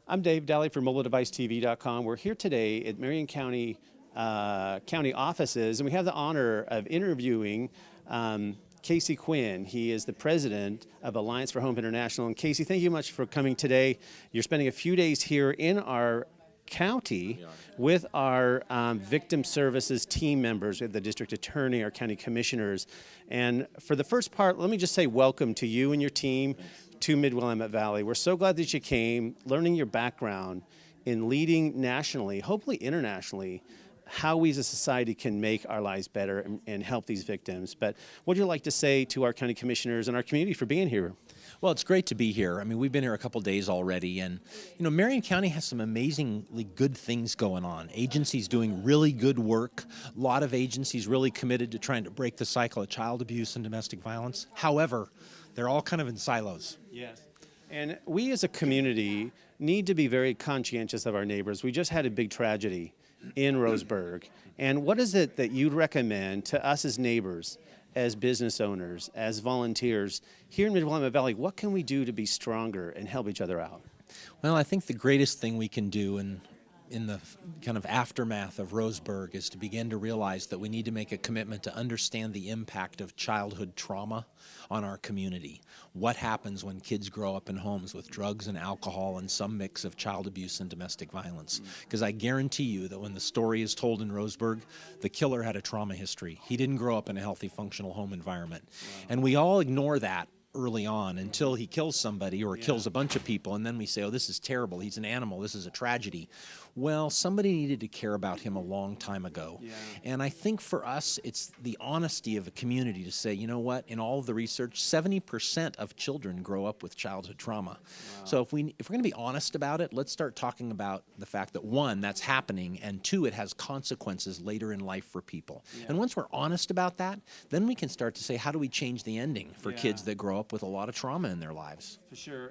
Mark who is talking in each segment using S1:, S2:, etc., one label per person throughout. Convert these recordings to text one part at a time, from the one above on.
S1: I'm Dave Daly from MobileDeviceTV.com. We're here today at Marion County offices, and we have the honor of interviewing Casey Gwinn. He is the president of Alliance for Hope International. And Casey, thank you much for coming today. You're spending a few days here in our county with our victim services team members, with the district attorney, our county commissioners. And for the first part, let me just say welcome to you and your team to Mid-Willamette Valley. We're so glad that you came, learning your background in leading nationally, hopefully internationally, how we as a society can make our lives better and help these victims. But what would you like to say to our county commissioners and our community for being here?
S2: Well, it's great to be here. I mean, we've been here a couple days already, and Marion County has some amazingly good things going on. Agencies doing really good work. A lot of agencies really committed to trying to break the cycle of child abuse and domestic violence. However, they're all kind of in silos.
S1: Yes. And we as a community need to be very conscientious of our neighbors. We just had a big tragedy in Roseburg. And what is it that you'd recommend to us as neighbors, as business owners, as volunteers here in Mid-Willamette Valley? What can we do to be stronger and help each other out?
S2: Well, I think the greatest thing we can do in the kind of aftermath of Roseburg is to begin to realize that we need to make a commitment to understand the impact of childhood trauma on our community. What happens when kids grow up in homes with drugs and alcohol and some mix of child abuse and domestic violence? Because I guarantee you that when the story is told in Roseburg, the killer had a trauma history. He didn't grow up in a healthy, functional home environment. Wow. And we all ignore that early on until he kills somebody or kills a bunch of people, and then we say, oh, this is terrible, he's an animal, this is a tragedy. Well, somebody needed to care about him a long time ago. Yeah. And I think for us, it's the honesty of a community to say, you know what, in all of the research, 70% of children grow up with childhood trauma. Wow. So if we're going to be honest about it, let's start talking about the fact that, one, that's happening, and two, it has consequences later in life for people. Yeah. And once we're honest about that, then we can start to say, how do we change the ending for kids that grow up with a lot of trauma in their lives?
S1: For sure.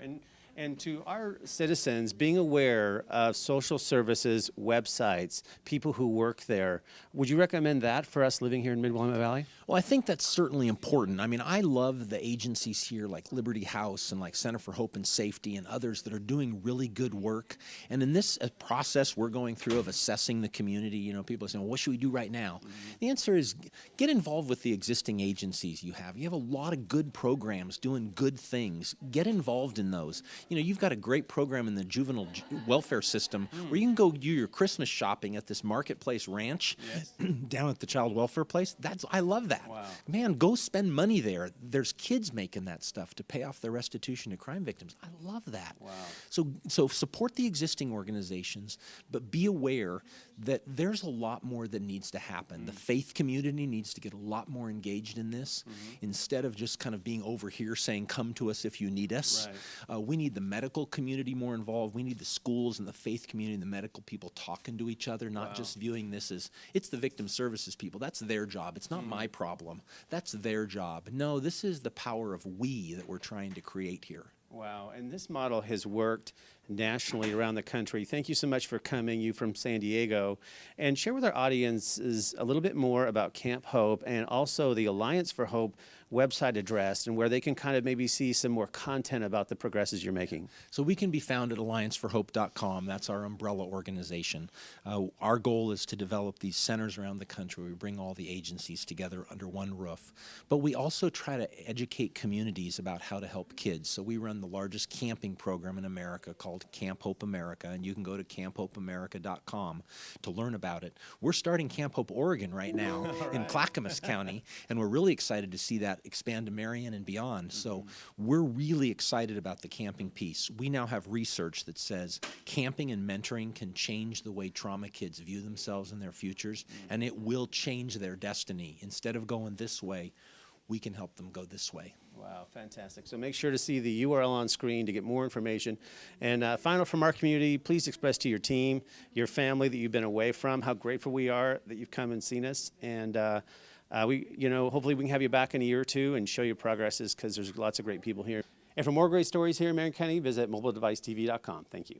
S1: And to our citizens, being aware of social services websites, people who work there, would you recommend that for us living here in Mid-Willamette Valley?
S2: Well, I think that's certainly important. I mean, I love the agencies here like Liberty House and like Center for Hope and Safety and others that are doing really good work. And in this process we're going through of assessing the community, people are saying, well, what should we do right now? Mm-hmm. The answer is get involved with the existing agencies you have. You have a lot of good programs doing good things. Get involved in those. You've got a great program in the juvenile welfare system where you can go do your Christmas shopping at this marketplace ranch down at the child welfare place. I love that. Wow. Man, go spend money there. There's kids making that stuff to pay off their restitution to crime victims. I love that. Wow. So support the existing organizations, but be aware that there's a lot more that needs to happen. Mm-hmm. The faith community needs to get a lot more engaged in this instead of just kind of being over here saying, come to us if you need us. Right. We need the medical community more involved. We need the schools and the faith community and the medical people talking to each other, not just viewing this as, it's the victim services people. That's their job. It's not my problem. That's their job. No, this is the power of we that we're trying to create here.
S1: Wow, and this model has worked nationally around the country. Thank you so much for coming, you from San Diego, and share with our audiences a little bit more about Camp Hope and also the Alliance for Hope website address and where they can kind of maybe see some more content about the progresses you're making.
S2: So we can be found at allianceforhope.com. That's our umbrella organization. Our goal is to develop these centers around the country. We bring all the agencies together under one roof. But we also try to educate communities about how to help kids. So we run the largest camping program in America called Camp Hope America, and you can go to camphopeamerica.com to learn about it. We're starting Camp Hope Oregon right now in Clackamas County, and we're really excited to see that expand to Marion and beyond. So we're really excited about the camping piece. We now have research that says camping and mentoring can change the way trauma kids view themselves and their futures, and it will change their destiny. Instead of going this way, we can help them go this way.
S1: Wow, fantastic. So make sure to see the URL on screen to get more information. And final from our community, please express to your team, your family that you've been away from, how grateful we are that you've come and seen us. And hopefully we can have you back in a year or two and show you progresses, because there's lots of great people here. And for more great stories here in Marion County, visit MobileDeviceTV.com. Thank you.